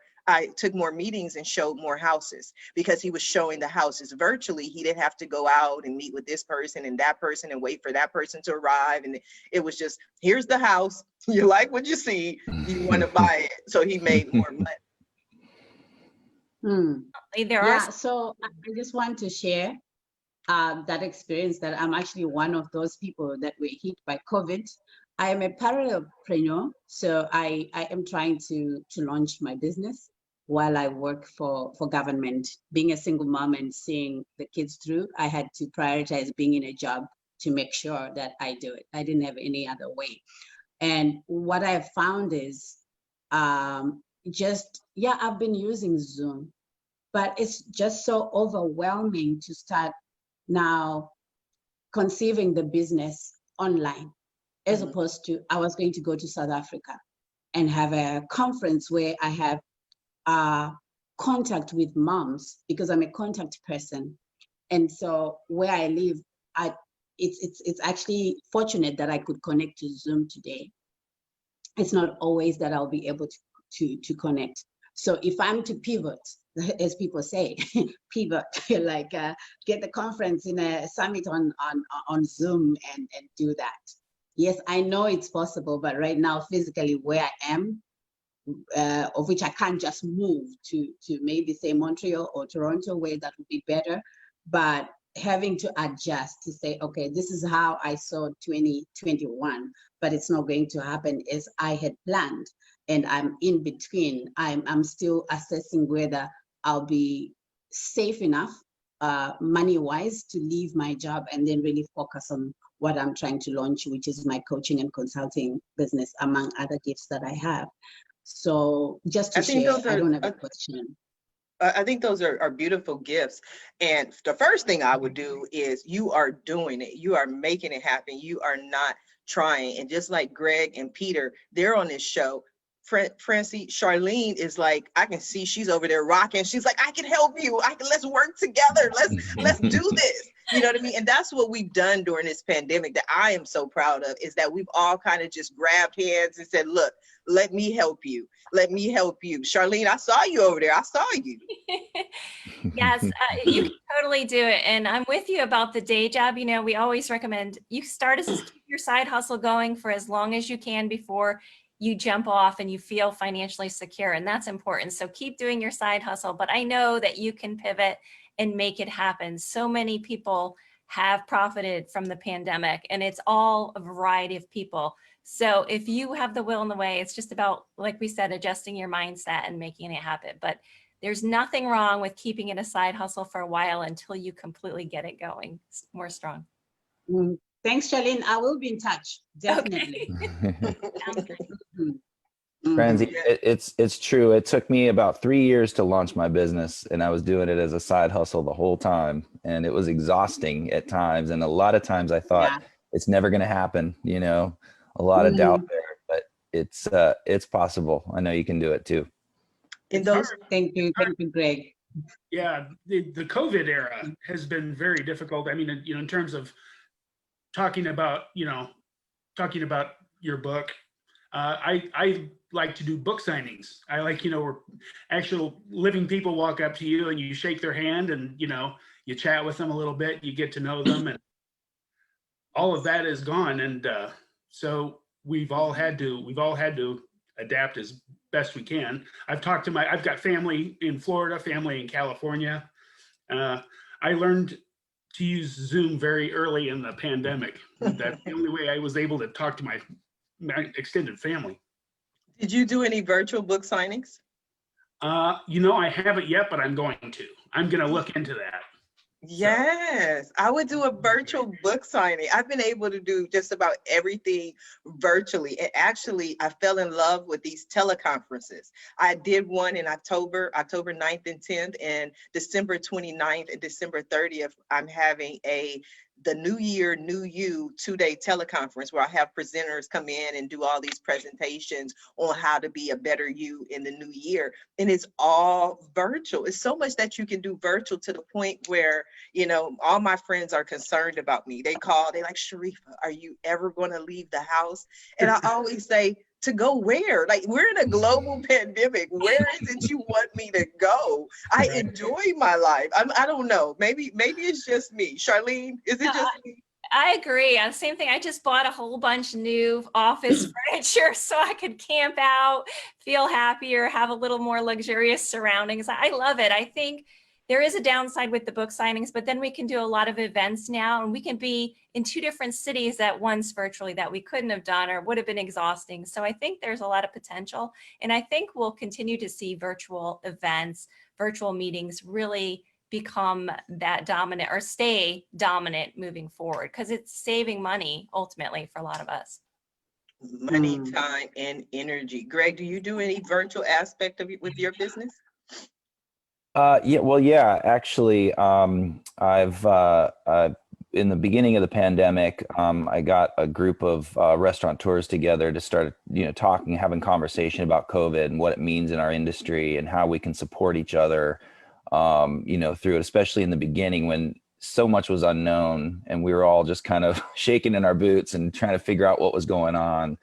meetings and showed more houses, because he was showing the houses virtually. He didn't have to go out and meet with this person and that person and wait for that person to arrive. And it was just, here's the house. You like what you see, you want to buy it. So he made more money. So I just want to share that experience, that I'm actually one of those people that were hit by COVID. I am a parallelpreneur, so I am trying to launch my business while I work for government. Being a single mom and seeing the kids through, I had to prioritize being in a job to make sure that I do it. I didn't have any other way. And what I've found is I've been using Zoom, but it's just so overwhelming to start now conceiving the business online, as opposed to I was going to go to South Africa and have a conference where I have contact with moms, because I'm a contact person. And so where I live, it's actually fortunate that I could connect to Zoom today. It's not always that I'll be able to connect. So if I'm to pivot, as people say, pivot, like get the conference in a summit on Zoom and do that. Yes, I know it's possible, but right now, physically where I am, of which I can't just move to maybe say Montreal or Toronto, where that would be better, but having to adjust to say, okay, this is how I saw 2021, but it's not going to happen as I had planned. And I'm in between. I'm still assessing whether I'll be safe enough money-wise to leave my job and then really focus on what I'm trying to launch, which is my coaching and consulting business, among other gifts that I have. So just to share, I don't have a question. I think those are beautiful gifts. And the first thing I would do is, you are doing it. You are making it happen. You are not trying. And just like Greg and Peter, they're on this show. Francie, Charlene is like, I can see she's over there rocking. She's like, I can help you. Let's work together. Let's do this. You know what I mean? And that's what we've done during this pandemic that I am so proud of, is that we've all kind of just grabbed hands and said, look, let me help you. Let me help you. Charlene, I saw you over there. I saw you. Yes, you can totally do it. And I'm with you about the day job. You know, we always recommend you keep your side hustle going for as long as you can before you jump off and you feel financially secure. And that's important. So keep doing your side hustle. But I know that you can pivot and make it happen. So many people have profited from the pandemic, and it's all a variety of people. So if you have the will and the way, it's just about, like we said, adjusting your mindset and making it happen. But there's nothing wrong with keeping it a side hustle for a while until you completely get it going more strong. Thanks, Charlene. I will be in touch. Definitely. Franzi, it's true. It took me about 3 years to launch my business, and I was doing it as a side hustle the whole time, and it was exhausting at times. And a lot of times I thought it's never going to happen. You know, a lot of doubt there, but it's possible. I know you can do it too. In those, thank you, Greg. Yeah, the COVID era has been very difficult. I mean, you know, in terms of talking about your book, I like to do book signings. I like, you know, where actual living people walk up to you and you shake their hand and, you know, you chat with them a little bit, you get to know them, and all of that is gone. And so we've all had to adapt as best we can. I've got family in Florida, family in California. I learned to use Zoom very early in the pandemic. That's the only way I was able to talk to my extended family. Did you do any virtual book signings? You know, I haven't yet, but I'm going to. I'm going to look into that. Yes, I would do a virtual book signing. I've been able to do just about everything virtually. And actually, I fell in love with these teleconferences. I did one in October 9th and 10th, and December 29th and December 30th, I'm having the New Year, New You 2-day teleconference where I have presenters come in and do all these presentations on how to be a better you in the new year. And it's all virtual. It's so much that you can do virtual to the point where, you know, all my friends are concerned about me. They call, they like, Sharifa, are you ever going to leave the house? And I always say, to go where? Like, we're in a global pandemic. Where is it you want me to go? I enjoy my life. I don't know. Maybe it's just me. Charlene, is it just me? I agree. Same thing. I just bought a whole bunch of new office furniture so I could camp out, feel happier, have a little more luxurious surroundings. I love it. I think there is a downside with the book signings, but then we can do a lot of events now, and we can be in 2 different cities at once virtually that we couldn't have done or would have been exhausting. So I think there's a lot of potential, and I think we'll continue to see virtual events, virtual meetings really become that dominant or stay dominant moving forward, because it's saving money ultimately for a lot of us. Money, time, and energy. Greg, do you do any virtual aspect of it with your business? Actually, I've in the beginning of the pandemic, I got a group of restaurateurs together to start, you know, talking, having conversation about COVID and what it means in our industry and how we can support each other, you know, through it, especially in the beginning when so much was unknown and we were all just kind of shaking in our boots and trying to figure out what was going on.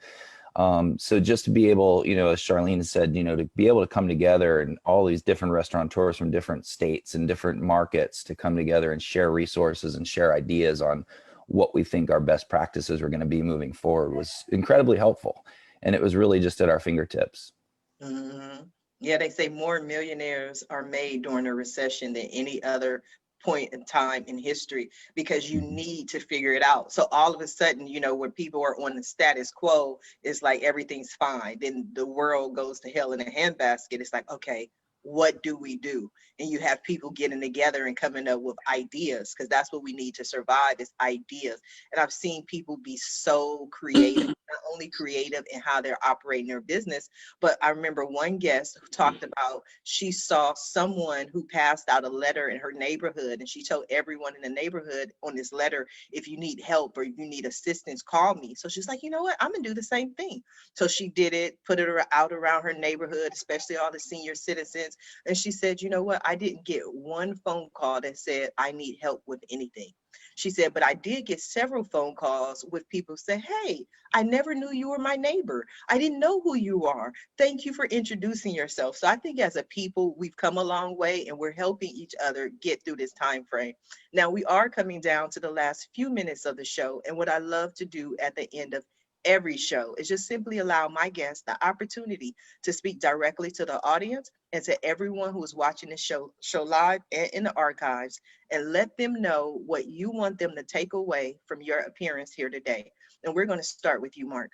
So just to be able, you know, as Charlene said, you know, to be able to come together and all these different restaurateurs from different states and different markets to come together and share resources and share ideas on what we think our best practices are going to be moving forward was incredibly helpful. And it was really just at our fingertips. Mm-hmm. Yeah, they say more millionaires are made during a recession than any other point in time in history, because you need to figure it out. So all of a sudden, you know, when people are on the status quo, it's like everything's fine. Then the world goes to hell in a handbasket. It's like, okay, what do we do? And you have people getting together and coming up with ideas, because that's what we need to survive is ideas. And I've seen people be so creative, not only creative in how they're operating their business, but I remember one guest who talked about she saw someone who passed out a letter in her neighborhood, and she told everyone in the neighborhood on this letter, if you need help or you need assistance, call me. So she's like, you know what, I'm gonna do the same thing. So she did it, put it out around her neighborhood, especially all the senior citizens. And she said, you know what, I didn't get one phone call that said I need help with anything. She said, but I did get several phone calls with people who said, hey, I never knew you were my neighbor. I didn't know who you are. Thank you for introducing yourself. So I think as a people, we've come a long way and we're helping each other get through this time frame. Now we are coming down to the last few minutes of the show. And what I love to do at the end of every show is just simply allow my guests the opportunity to speak directly to the audience and to everyone who is watching the show live and in the archives, and let them know what you want them to take away from your appearance here today. And we're going to start with you, Mark.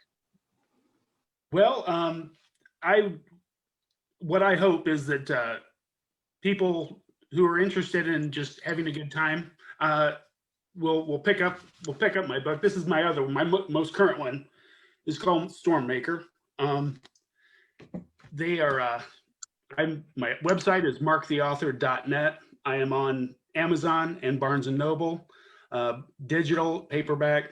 Well, what I hope is that people who are interested in just having a good time we'll pick up my book. This is my other one. My most current one is called Stormmaker. They are. My website is marktheauthor.net. I am on Amazon and Barnes and Noble, digital, paperback.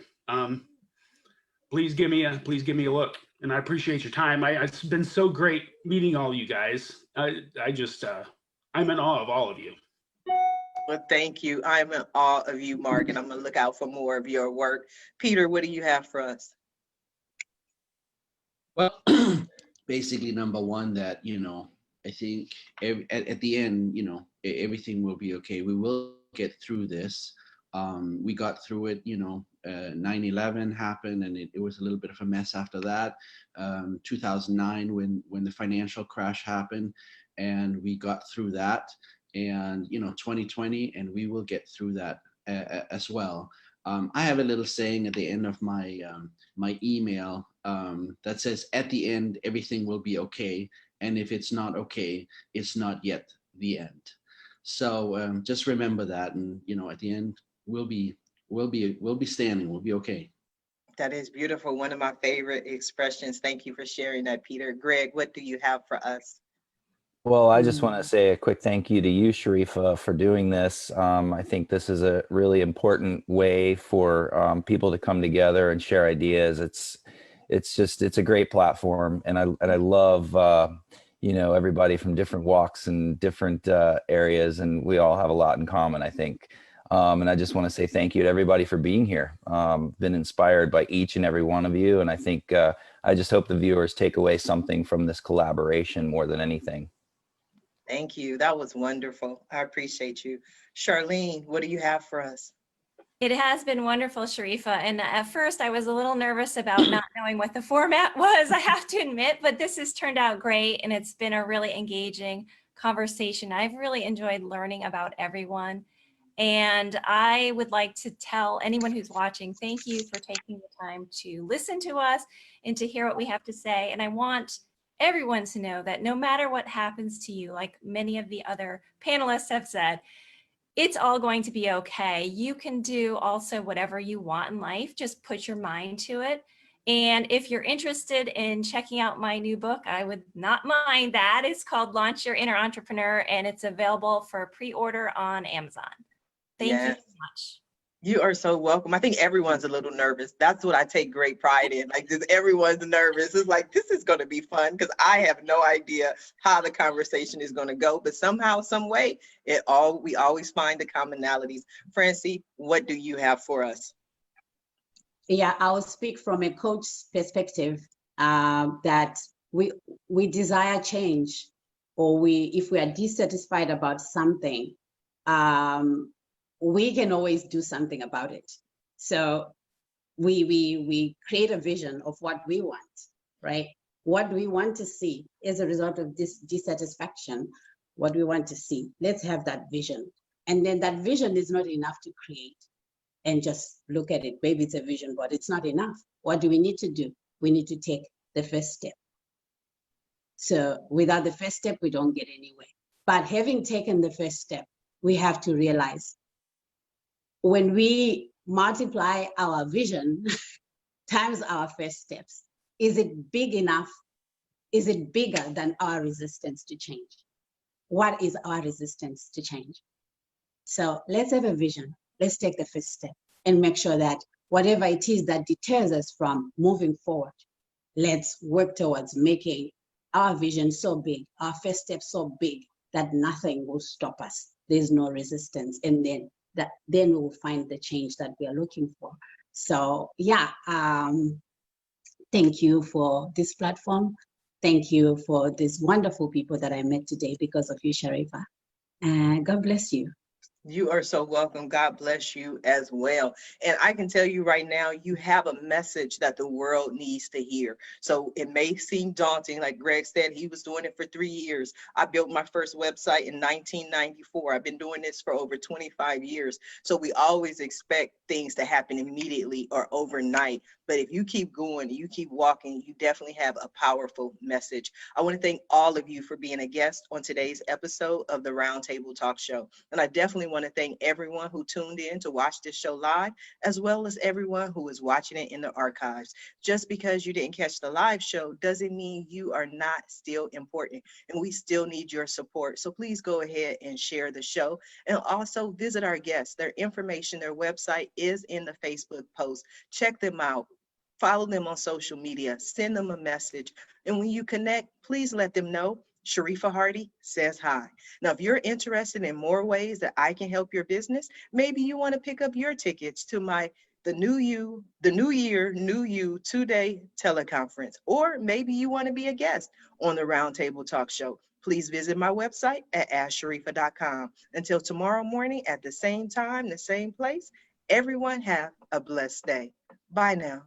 Please give me a look, and I appreciate your time. It's been so great meeting all you guys. I'm in awe of all of you. Well, thank you. I'm in awe of you, Mark, and I'm gonna look out for more of your work. Peter, what do you have for us? Well, basically, number one, that, I think at the end, everything will be okay. We will get through this. We got through it, 9/11 happened, and it was a little bit of a mess after that. 2009, when the financial crash happened, and we got through that. And 2020, and we will get through that as well. I have a little saying at the end of my my email that says, at the end, everything will be okay. And if it's not okay, it's not yet the end. So just remember that, and at the end, we'll be standing. We'll be okay. That is beautiful. One of my favorite expressions. Thank you for sharing that, Peter. Greg, what do you have for us? Well, I just want to say a quick thank you to you, Sharifa, for doing this. I think this is a really important way for people to come together and share ideas. It's a great platform, and I love everybody from different walks and different areas, and we all have a lot in common, I think. And I just want to say thank you to everybody for being here. Been inspired by each and every one of you, and I think I just hope the viewers take away something from this collaboration more than anything. Thank you. That was wonderful. I appreciate you. Charlene, what do you have for us? It has been wonderful, Sharifa. And at first I was a little nervous about not knowing what the format was, I have to admit, but this has turned out great. And it's been a really engaging conversation. I've really enjoyed learning about everyone. And I would like to tell anyone who's watching, thank you for taking the time to listen to us and to hear what we have to say. And I want everyone to know that no matter what happens to you, like many of the other panelists have said, it's all going to be okay. You can do also whatever you want in life. Just put your mind to it. And if you're interested in checking out my new book, I would not mind that. It's called Launch Your Inner Entrepreneur, and it's available for pre-order on Amazon. Thank you so much. You are so welcome. I think everyone's a little nervous. That's what I take great pride in. Like, just everyone's nervous. It's like, this is going to be fun, because I have no idea how the conversation is going to go. But somehow, some way, we always find the commonalities. Francie, what do you have for us? Yeah, I'll speak from a coach's perspective, that we desire change, or if we are dissatisfied about something, we can always do something about it. So we create a vision of what we want, right? What do we want to see as a result of this dissatisfaction? What we want to see, let's have that vision. And then that vision is not enough to create and just look at it. Maybe it's a vision, but it's not enough. What do we need to do? We need to take the first step. So without the first step, we don't get anywhere. But having taken the first step, we have to realize, when we multiply our vision times our first steps, is it big enough? Is it bigger than our resistance to change? What is our resistance to change? So let's have a vision. Let's take the first step and make sure that whatever it is that deters us from moving forward, let's work towards making our vision so big, our first step so big, that nothing will stop us. There's no resistance. And then we will find the change that we are looking for. So yeah, thank you for this platform. Thank you for these wonderful people that I met today because of you, Sharifa. And God bless you. You are so welcome. God bless you as well. And I can tell you right now, you have a message that the world needs to hear. So it may seem daunting. Like Greg said, he was doing it for 3 years. I built my first website in 1994. I've been doing this for over 25 years. So we always expect things to happen immediately or overnight. But if you keep going, you keep walking, you definitely have a powerful message. I want to thank all of you for being a guest on today's episode of the Roundtable Talk Show. And I definitely want to thank everyone who tuned in to watch this show live, as well as everyone who is watching it in the archives. Just because you didn't catch the live show doesn't mean you are not still important, and we still need your support. So please go ahead and share the show, and also visit our guests. Their information, their website is in the Facebook post. Check them out. Follow them on social media, send them a message. And when you connect, please let them know Sharifa Hardy says hi. Now, if you're interested in more ways that I can help your business, maybe you want to pick up your tickets to the New Year, New You 2-day teleconference, or maybe you want to be a guest on the Roundtable Talk Show. Please visit my website at asksharifa.com. Until tomorrow morning at the same time, the same place, everyone have a blessed day. Bye now.